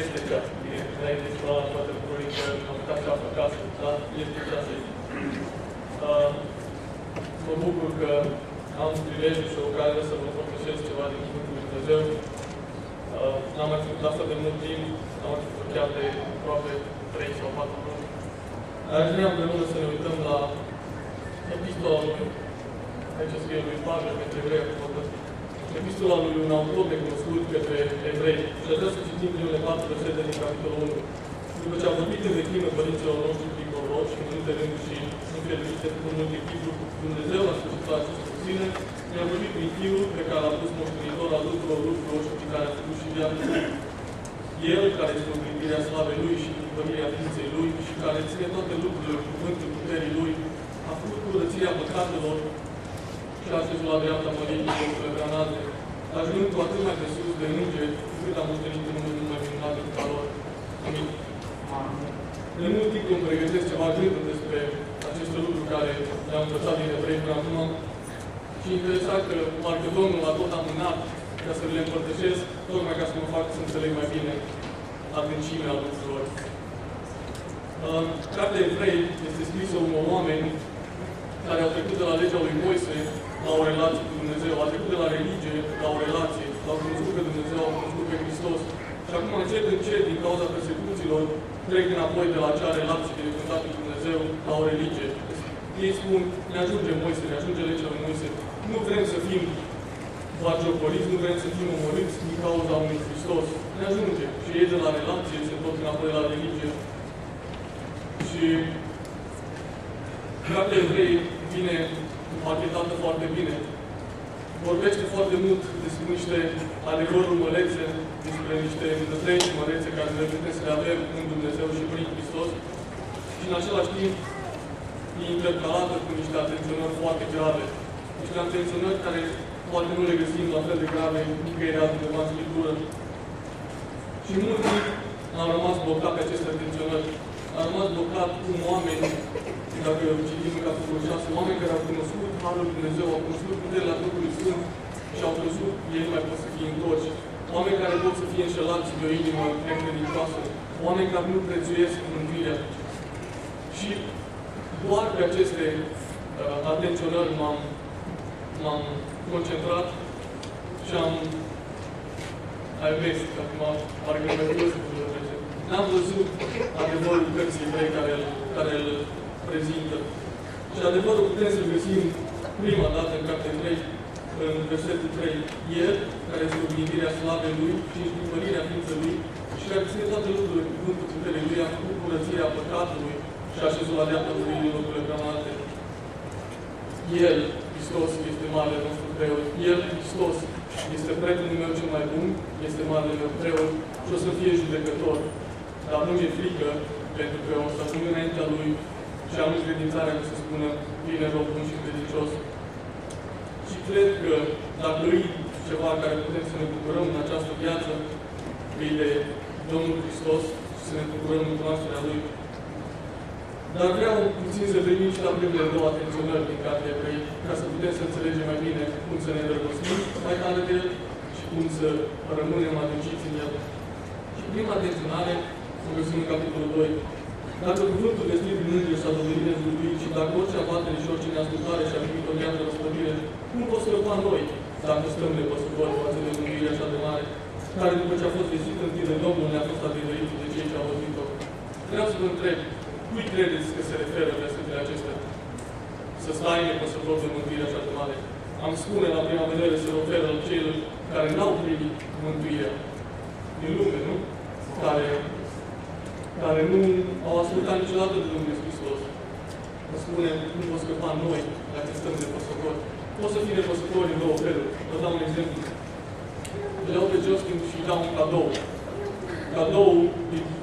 este cea. Bine, înainte să la toate lucrurile că am uitat ceapă acasă, dar este cea să zic. Mă bucur că am prilejul și ocazia să vă împărtășesc ceva din Cuvântul Lui Dumnezeu. N-am mai făcut asta de mult timp, am mai făcut chiar de aproape 3 sau 4 luni. Dar aș vrea împreună să ne uităm la epistola lui, aici scrie lui Pavel, pentru evrei, epistola lui un autor necunoscut către evrei. Și aș vrea să citim primele 4 versete din capitolul 1. După ce a vorbit în vechime părinților noștri prin proroci, în multe rânduri și în credințe cu multe chipuri, Dumnezeu a sfârșit acestor zile, ne-a vorbit prin Fiul pe care l-a pus moștenitor al tuturor lucrurilor și prin care a făcut și viața Lui. El, care este împlinirea slavei Lui și împărtășirea ființei Lui și care ține toate lucrurile cu cuvântul puterii Lui, a făcut curățirea păcatelor și a așezut la dreapta Măriei cu lucrurile prea înalte, ajungând cu atât mai de sus de îngeri, cât a moștenit în numele mai minunat decât a lor. Amin. De mult timp îmi pregătesc ceva gânduri despre aceste lucruri care le-am învățat din evrei până acum și interesat că parcă Domnul a tot amânat ca să le împărtășesc, tocmai ca să mă fac să înțeleg mai bine adâncimea lucrurilor. Cartea Evrei este scrisă unor oameni care au trecut de la legea lui Moise la o relație cu Dumnezeu, au trecut de la religie la o relație, l-au cunoscut pe Dumnezeu, au cunoscut pe Hristos și acum încet, din cauza persecuțiilor, trec înapoi de la acea relație de contact cu Dumnezeu la o religie. Ei spun, ne ajunge Moise, ne ajunge legea lui Moise. Nu vrem să fim bagiocoriți, nu vrem să fim omorâți din cauza unui Hristos. Ne ajunge. Și ei de la relație se tot înapoi la religie. Și Cartea Evrei vine împachetată foarte bine. Vorbește foarte mult despre niște adevăruri mărețe, despre niște întregi mărețe care le putem să le avem în Dumnezeu și prin Hristos. Și în același timp e intercalată cu niște atenționări foarte grave. Niște atenționări care poate nu le găsim la fel de grave nicăieri altundeva în Scriptură. Și mulți au rămas blocat pe aceste atenționări. Au rămas blocat cum oameni, dacă citim în capitolul 6, oameni care au cunoscut Harul lui Dumnezeu, au cunoscut puterea Duhului Sfânt și au crezut că ei nu mai pot să fie întorși. Oameni care pot să fie înșelați de o inimă necredincioasă. Oameni care nu prețuiesc mântuirea. Și doar pe aceste atenționări m-am concentrat și am vest, acum parcă mă gândesc cu trece. N-am văzut adevărul cărții Evrei care îl prezintă. Și adevărul putem să-l găsim prima dată în Cartea Evrei, în versetul 3. El, care este oglindirea slavei Lui și împărtășirea ființei Lui și care ține toate lucrurile cu cuvântul puterii Lui, a făcut curățirea păcatului și a așezut la dreapta Măriei locurile prea înalte. El, Hristos, este marele nostru preot. El, Hristos, este prietenul meu cel mai bun, este marele meu preot și o să fie judecător. Dar nu mi-e frică, pentru că o să ajung înaintea Lui și am încredințarea că să spună, bine, rog, bun și credincios. Și cred că dacă e ceva care putem să ne bucurăm în această viață, e de Domnul Hristos și să ne bucurăm în cunoașterea Lui. Dar vreau puțin să venim și la primele două atenționări din Cartea Evrei, ca să putem să înțelegem mai bine cum să ne îndrăgostim mai tare de El și cum să rămânem adânciți în El. Și prima atenționare o găsim în capitolul 2. Dacă cuvântul vestit din Înger s-a dovedit nezluit și dacă orice abatere și orice neascultare și-a primit o viață răspădire, cum pot scăpa noi dacă stăm nepăsători față de mântuire așa de mare, care după ce a fost vestit în tine, Domnul ne-a fost adeverit de cei ce au văzut-o? Vreau să vă întreb, cui credeți că se referă versetele acestea? Să stai nepăsător de mântuire așa de mare. Am spune la prima vedere se referă la cei care n-au primit mântuirea din lume, nu? Care nu au ascultat niciodată de Domnul Hristos. Spune, nu pot scăpa noi dacă stăm nepăsători. Poți să fii nepăsători în două feluri. Vă dau un exemplu. Îl iau pe Justin și îi dau un cadou. Cadoul,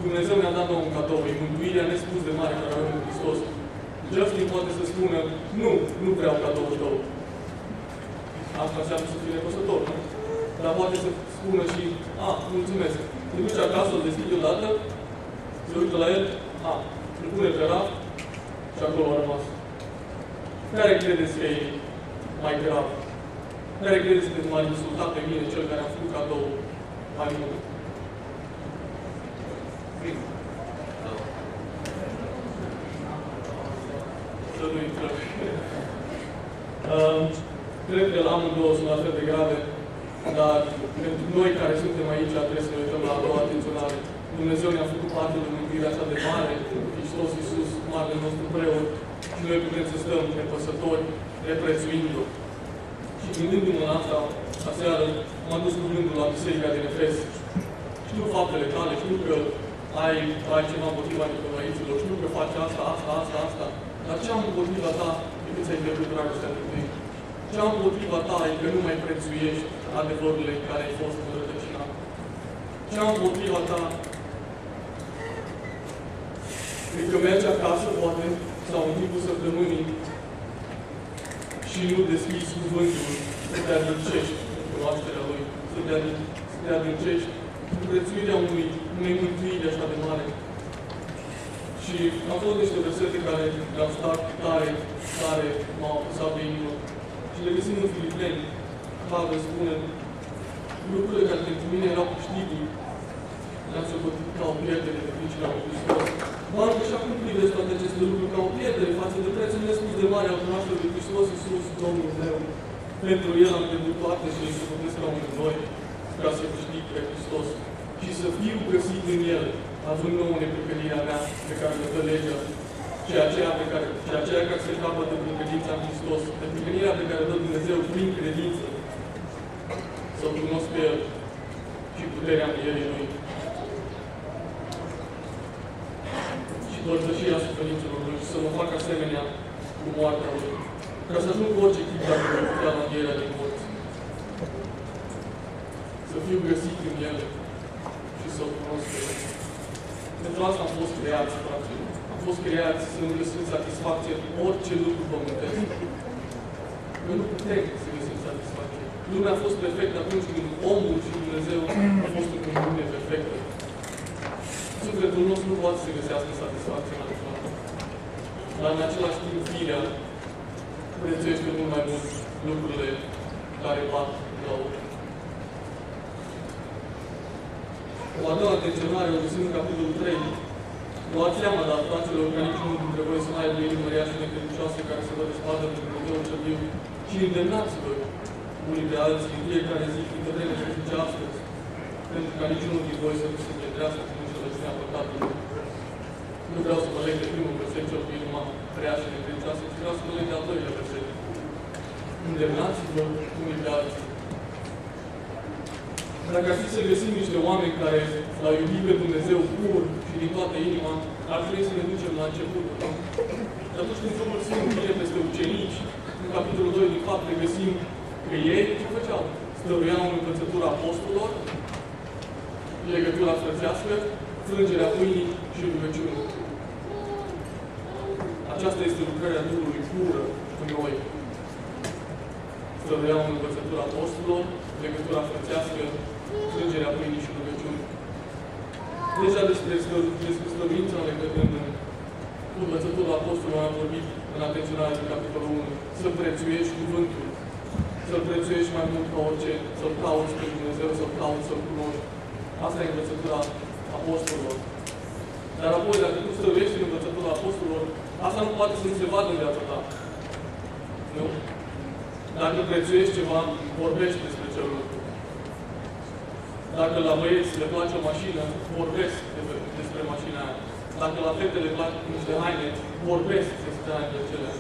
Dumnezeu ne-a dat un cadou, e mântuirea nespus de mare care avem în Hristos. Justin poate să spună, nu vreau cadoul tău. Asta înseamnă să fie nepăsător, nu? Dar poate să spună și, mulțumesc. Te duci acasă, îl deschide odată, se uită la el, îl pune pe raf și acolo a rămas. Care credeți că e mai grav? Care credeți că m-a insultat pe mine, cel care a făcut cadou mai mult? Cred că la amândouă sunt la fel de grave, dar pentru noi care suntem aici trebuie să ne uităm la a doua atenționare. Dumnezeu ne-a făcut parte de mântuire așa de mare, Hristos Iisus, marele nostru preot, și noi putem să stăm nepăsători, neprețuind-o. Și gândindu-mă la asta, aseară m-am dus cu gândul la biserica din Efes. Știu faptele tale, știu că ai ceva împotriva nicolaiților, știu că faci asta, dar ce am împotriva ta decât să-i pierdut dragostea de tine? Ce am împotriva ta e că nu mai prețuiești adevărurile în care ai fost înrădăcinat. Ce am împotriva ta e că mergi acasă, poate, sau în timpul săptămânii și nu deschizi cuvântul, să te adâncești în cunoașterea Lui, să te adâncești în prețuirea unei mântuiri așa de mare. Și am fost niște versete care le-au stat tare m-au apăsat pe inimă. Și le găsim în Filipeni. Pavel spune, lucrurile care pentru mine erau câștiguri, le-am socotit ca o pierdere de pricina lui Hristos. Doar că și acum privesc toate aceste lucruri ca o pierdere față de prețul nespus de mare al cunoașterii lui Hristos Iisus, Domnul meu. Pentru El am pierdut toate și le socotesc ca unul noi, ca să câștig pe Hristos și să fiu găsit în El, având nouă neprihănirea mea pe care mi-o dă legea, și aceea care se capătă prin credința în Hristos, neprihănirea pe care o dă Dumnezeu prin credință, să-L cunosc pe El și puterea învierii Lui. Și părtășirea suferințelor Lui și să mă fac asemenea cu moartea Lui, ca să ajung cu orice chip dacă voi putea la învierea din morți. Să fiu găsit în El și să-L cunosc pe El. Pentru asta am fost creați, fraților. Am fost creați să nu găsim satisfacție în orice lucru pământesc. Noi nu putem să găsim satisfacție. Lumea a fost perfectă atunci când omul și Dumnezeu a fost în comuniune perfectă. Sufletul nostru nu poate să găsească satisfacție în altceva. Dar în același timp, firea prețuiește mult mai mult lucrurile care bat la ochi. O a doua atenționare o găsim în capitolul 3. Luați seama, dar, fraților, ca niciunul dintre voi să nu aibă inimă rea și necredincioasă care să vă despată de Dumnezeu cel viu, și îndemnați-vă unii de alții în fiecare zi, câtă vreme se zice astăzi, pentru ca niciunul din voi să nu se încetrească cu înșelăciunea păcatului. Nu vreau să vă leg de primul verset cel cu inima rea și necredincioasă, ci vreau să vă leg de al doilea verset. Îndemnați-vă unii de alții. Dacă ar fi să găsim niște oameni care l-au iubit pe Dumnezeu pur și din toată inima, ar trebui să ne ducem la început. Și atunci când Duhul Sfânt vine peste ucenici, în capitolul 2 din Fapte găsim că ei ce făceau? Stăruiau în învățătura apostolilor, legătura frățească, frângerea pâinii și rugăciune. Aceasta este lucrarea Duhului pură în noi. Stăruiau în învățătura apostolilor, legătura frățească, frângerea pâinii și rugăciune. Deja despre stăruința în învățătura apostolilor am vorbit în atenționarea din capitolul 1. Să prețuiești cuvântul, să-L prețuiești mai mult ca orice, să-L cauți pe Dumnezeu, să-L cauți, să-L cunoști. Asta e învățătura apostolilor. Dar apoi, dacă tu stăruiești în învățătura apostolilor, asta nu poate să nu se vadă în viața ta. Nu? Dacă prețuiești ceva, vorbești despre cel lucru. Dacă la băieți le place o mașină, vorbesc despre mașina aia. Dacă la fete le plac niște haine, vorbesc despre hainele acelea.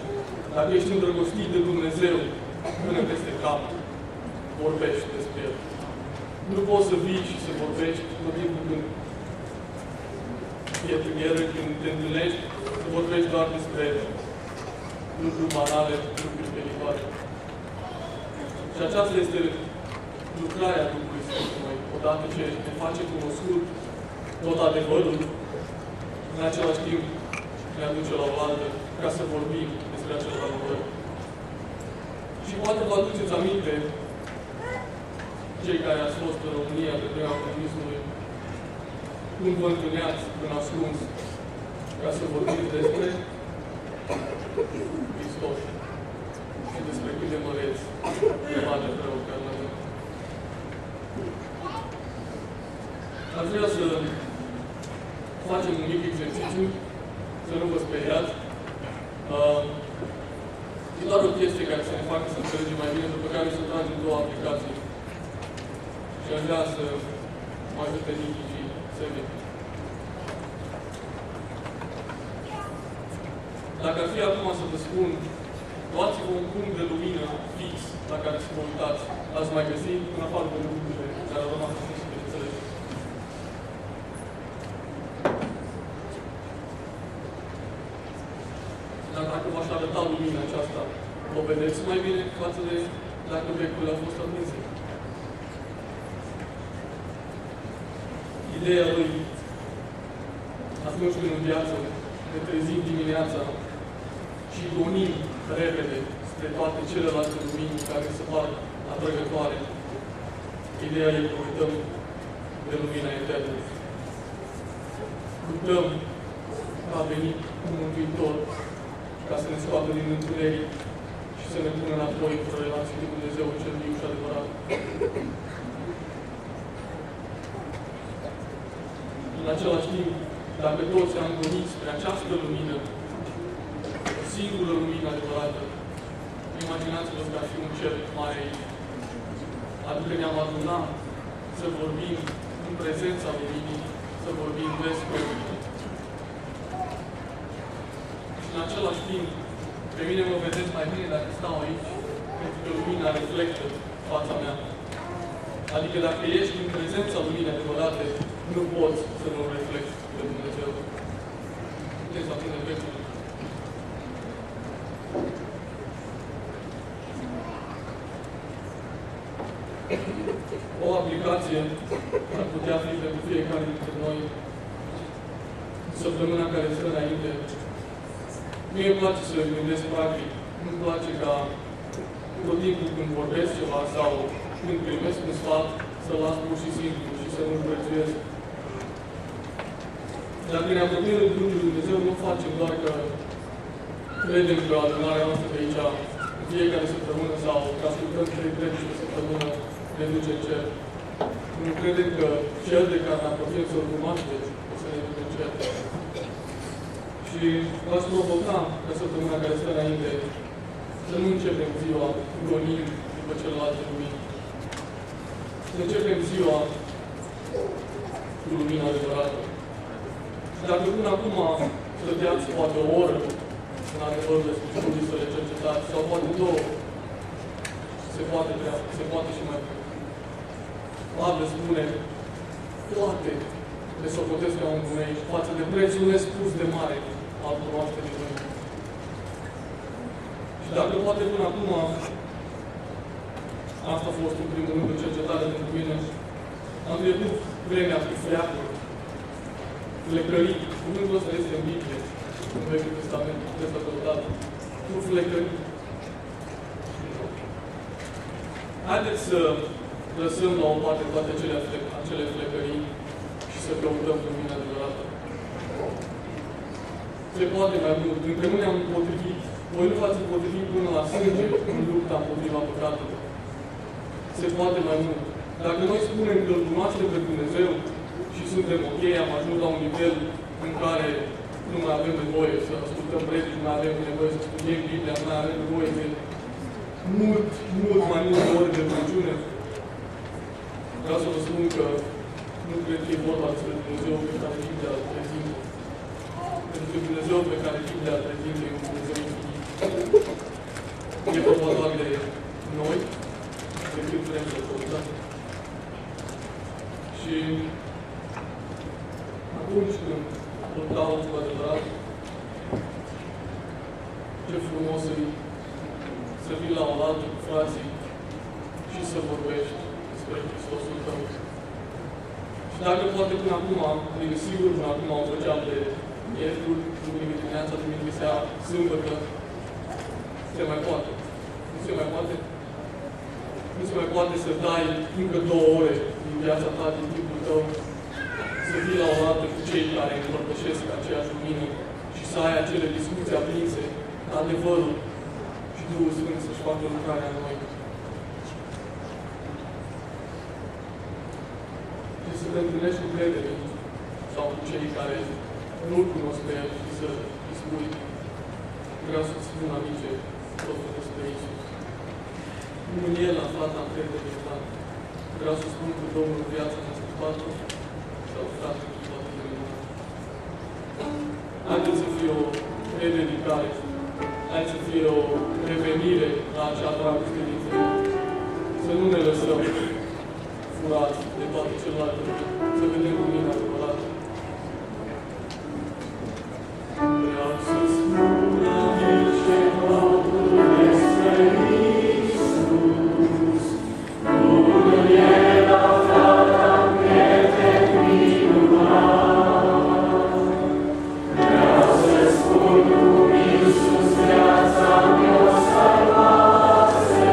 Dacă ești îndrăgostit de Dumnezeu, până peste cap, vorbești despre El. Nu poți să vii și să vorbești tot timpul când e premieră, când te întâlnești, să vorbești doar despre lucruri banale, lucruri peritoare. Și aceasta este lucrarea Duhului Sfânt în noi, odată ce ne face cunoscut tot adevărul, în același timp ne aduce la oaltă ca să vorbim despre acel adevăr. Și poate vă aduceți aminte, cei care ați fost în România pe vremea comunismului, cum vă întâlneați în ascuns ca să vorbiți despre Hristos și despre cât de măreți de mare rău care l-a dat. Aș vrea să facem un mic exercițiu, să nu vă speriați. E doar o chestie care să ne facă să înțelegem mai bine, după care să tragem două aplicații. Și aș vrea să mă ajute Nichi și Sebe. Dacă ar fi acum să vă spun, luați-vă un punct de lumină fix la care să vă uitați, ați mai găsi în afară de lucrurile care au rămas în să înțelegeți. Dar dacă v-aș arăta lumina aceasta, o vedeți mai bine față de dacă becurile au fost aprinse. Ideea lui, atunci când în viață ne trezim dimineața și gonim repede spre toate celelalte lumini care se par atrăgătoare, ideea e că uităm de lumina eternă. Uităm că a venit un Mântuitor ca să ne scoată din întuneric și să ne pună înapoi într-o relație cu Dumnezeu cel viu și adevărat. În același timp, dacă toți am gonit spre această lumină, o singură lumină adevărată, imaginați-vă că ar fi un cer mare aici. Adică ne-am adunat să vorbim în prezența luminii, să vorbim despre lumină. Și în același timp, pe mine mă vedeți mai bine dacă stau aici, pentru că lumina reflectă fața mea. Adică dacă ești în prezența luminii adevărate, nu poți să nu reflecti pe Dumnezeu. Puteți apune vecul. O aplicație ar putea fi pentru fiecare dintre noi săptămâna care stă înainte. Mie îmi place să gândesc practic. Nu-mi place ca tot timpul când vorbesc ceva sau când primesc un sfat, să-l las pur și simplu și să nu-l prețuiesc. Dacă ne apropiem de Cuvântul Lui Dumnezeu, nu facem doar că credem că adunarea noastră de aici, în fiecare săptămână sau că ascultăm 3 predici pe săptămână, ne duce în cer. Nu credem că cel de care ne apropiem să-l cunoașteți, o să ne duce în cer. Și v-aș provoca ca săptămâna care stă înainte să nu începem ziua gonind după celelalte lumini. Să începem ziua cu lumina adevărată. Și dacă până acum stăteați poate o oră în adevărul despre studii să le cercetați, sau poate 2, se poate și mai mult. Pavel spune, toate le socotesc ca un bunei față de prețul nespus de mare al cunoașterii Lui. Și dacă poate până acum, asta a fost în primul rând o cercetare pentru mine, am pierdut vremea cu freacuri, flecării. Cuvântul ăsta este în Biblie, în Vechiul Testament, este căutat. Nu flecării. Haideți să lăsăm la o parte toate acele flecării și să căutăm lumina adevărată. Se poate mai mult. Încă nu ne-am împotrivit. Voi nu v-ați împotrivit până la sânge în lupta împotriva păcatului. Se poate mai mult. Dacă noi spunem că îl cunoaștem pe Dumnezeu și suntem ok, am ajuns la un nivel în care nu mai avem nevoie să ascultăm predici, nu mai avem nevoie să studiem Biblia, nu mai avem nevoie de mult mai multe ori de rugăciune. Vreau să vă spun că nu cred că e vorba despre Dumnezeu pe care Biblia îl prezintă. Pentru că Dumnezeu pe care Biblia îl prezintă e un Dumnezeu infinit. E vorba doar de noi, de cât vrem să căutăm. Și atunci când îl cauți cu adevărat, ce frumos să vii la o altă cu frații și să vorbești despre Hristosul tău. Și dacă poate până acum, adică sigur până acum o făceam de miercuri, duminică dimineața, duminică seara, sâmbătă, se mai poate. Nu se mai poate? Nu se mai poate să dai încă 2 ore din viața ta, din timpul tău, să fii la o altă cu cei care împărtășesc aceeași lumină și să ai acele discuții aprinse, adevărul și Duhul Sfânt să-și facă lucrarea în noi. Și să te întâlnești cu prietenii sau cu cei care nu-L cunosc pe El și să îi spui, vreau să-ți spun, amice, Domnul despre Iisus. Nu în El aflat am credere în plan. Vreau să spun că Domnul viața ne-a schimbat-o și a ofrat în toată lumea. Haideți să fie o rededicare. Haideți să fie o revenire la acea dragoste din Dumnezeu. Să nu ne lăsăm furați de toate celelalte lucruri. Să vedem lumina adevărată. Vreau să spun aici ceva despre Iisus. Bunul El aflat am prieten minunat. Vreau să spun cum Iisus viața mi-o salvase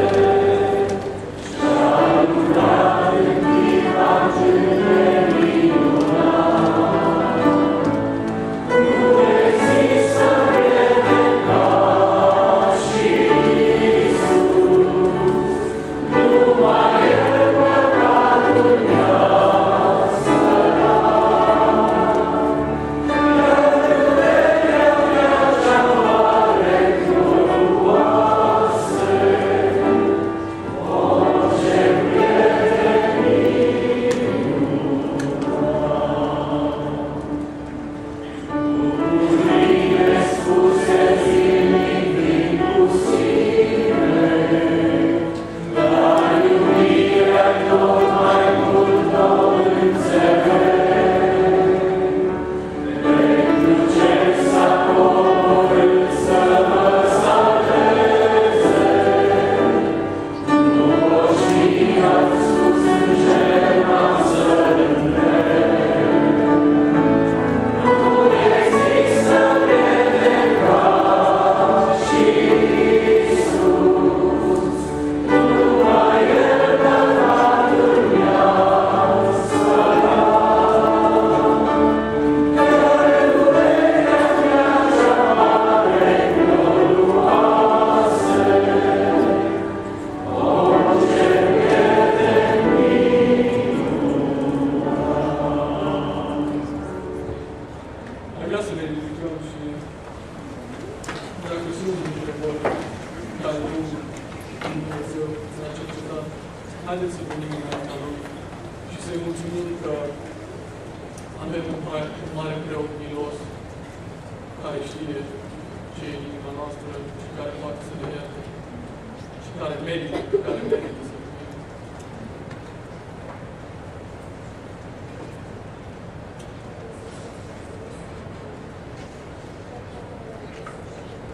și-a lucrat în timp atât de minunat. Nu există prieten ca și Iisus, numai El păcatul mi-a spălat. Iar durerea mea cea mare glorioasă, orice prieten cuvinte spuse zilnic prin pusire, dar iubirea tot mai mult o înțeleg. Pentru ce s-a coborât să mă salveze, nu o știa sus în cer m-am să nu există prieten ca și Iisus, numai El păcatul mi-a spălat. Iar durerea mea cea mare glorioasă, orice prieten Aș vrea să ne ridicăm și dacă sunt întrebări care nu Dumnezeu ne-a cercetat, haideți să venim înaintea Lui și să-i mulțumim că avem un mare preot milos care știe ce e inima noastră și care poate să ne ierte și care merită să